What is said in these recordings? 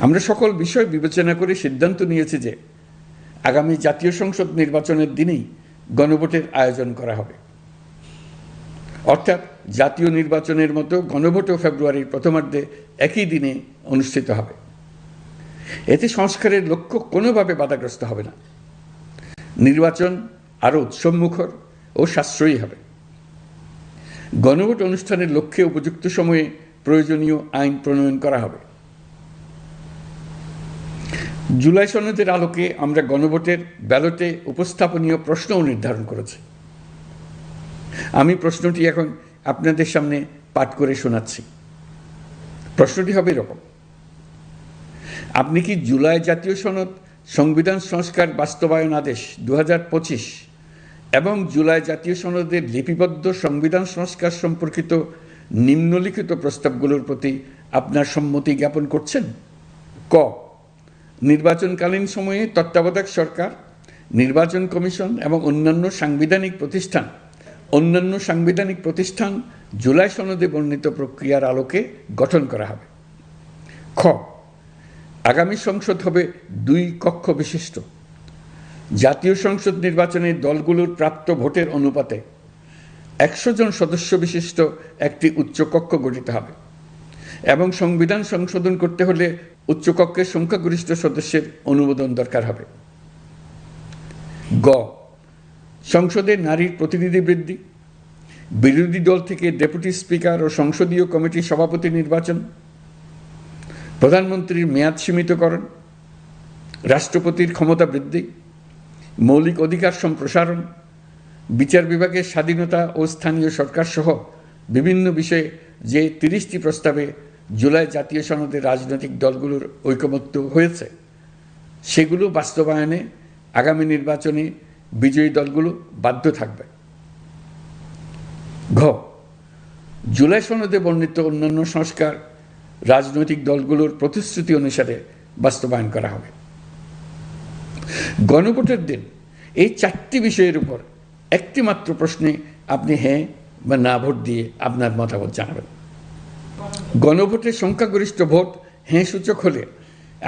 আমরা সকল বিষয় বিবেচনা করে সিদ্ধান্ত নিয়েছি যে আগামী জাতীয় সংসদ নির্বাচনের দিনেই গণভোটের আয়োজন করা হবে, অর্থাৎ জাতীয় নির্বাচনের মতো গণভোটও ফেব্রুয়ারির প্রথমার্ধে একই দিনে অনুষ্ঠিত হবে। এতে সংস্কারের লক্ষ্য কোনোভাবে বাধাগ্রস্ত হবে না। নির্বাচন আরও উৎসবমুখর ও সাশ্রয়ী হবে। গণভোট অনুষ্ঠানের লক্ষ্যে উপযুক্ত সময়ে প্রয়োজনীয় আইন প্রণয়ন করা হবে। জুলাই সনদের আলোকে আমরা গণভোটের ব্যালটে উপস্থাপনীয় প্রশ্নও নির্ধারণ করেছি। আমি প্রশ্নটি এখন আপনাদের সামনে পাঠ করে শোনাচ্ছি। প্রশ্নটি হবে এরকম: আপনি কি জুলাই জাতীয় সনদ সংবিধান সংস্কার বাস্তবায়ন আদেশ 2025 এবং জুলাই জাতীয় সনদের লিপিবদ্ধ সংবিধান সংস্কার সম্পর্কিত নিম্নলিখিত প্রস্তাবগুলোর প্রতি আপনার সম্মতি জ্ঞাপন করছেন? ক, নির্বাচনকালীন সময়ে তত্ত্বাবধায়ক সরকার, নির্বাচন কমিশন এবং অন্যান্য সাংবিধানিক প্রতিষ্ঠান জুলাই সনদে বর্ণিত প্রক্রিয়ার আলোকে গঠন করা হবে। খ, আগামী সংসদ হবে 2 কক্ষ বিশিষ্ট। জাতীয় সংসদ নির্বাচনে দলগুলোর প্রাপ্ত ভোটের অনুপাতে 100 জন সদস্য বিশিষ্ট একটি উচ্চকক্ষ গঠিত হবে এবং সংবিধান সংশোধন করতে হলে উচ্চকক্ষের সংখ্যাগরিষ্ঠ সদস্যের অনুমোদন দরকার হবে। গ, সংসদে নারীর প্রতিনিধি বৃদ্ধি, বিরোধী দল থেকে ডেপুটি স্পিকার ও সংসদীয় কমিটির সভাপতি নির্বাচন, প্রধানমন্ত্রীর মেয়াদ সীমিতকরণ, রাষ্ট্রপতির ক্ষমতা বৃদ্ধি, মৌলিক অধিকার সম্প্রসারণ, বিচার বিভাগের স্বাধীনতা ও স্থানীয় সরকার সহ বিভিন্ন বিষয়ে যে 30টি প্রস্তাবে জুলাই জাতীয় সনদে রাজনৈতিক দলগুলোর ঐকমত্য হয়েছে সেগুলো বাস্তবায়নে আগামী নির্বাচনে বিজয়ী দলগুলো বাধ্য থাকবে। ঘ, জুলাই সনদে বর্ণিত অন্যান্য সংস্কার রাজনৈতিক দলগুলোর প্রতিশ্রুতি অনুসারে বাস্তবায়ন করা হবে। গণভোটের দিন এই 4টি বিষয়ের উপর একটি মাত্র প্রশ্নে আপনি হ্যাঁ বা না ভোট দিয়ে আপনার মতামত জানাবেন। গণভোটের সংখ্যাগরিষ্ঠ ভোট হ্যাঁ সূচক হলে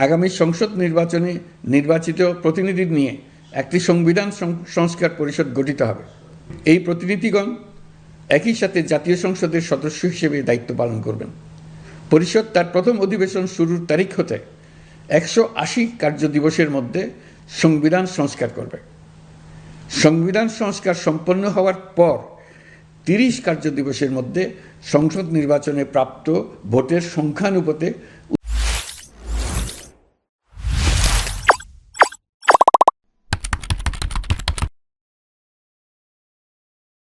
আগামী সংসদ নির্বাচনে নির্বাচিত প্রতিনিধি নিয়ে একটি সংবিধান সংস্কার পরিষদ গঠিত হবে। এই প্রতিনিধিগণ একই সাথে জাতীয় সংসদের সদস্য হিসেবে দায়িত্ব পালন করবেন। পরিষদ তার প্রথম অধিবেশন শুরুর তারিখ হতে 180 কার্যদিবসের মধ্যে সংবিধান সংস্কার করবে। সংবিধান সংস্কার সম্পন্ন হওয়ার পর 30 কার্যদিবসের মধ্যে সংসদ নির্বাচনে প্রাপ্ত ভোটের সংখ্যানুপাতে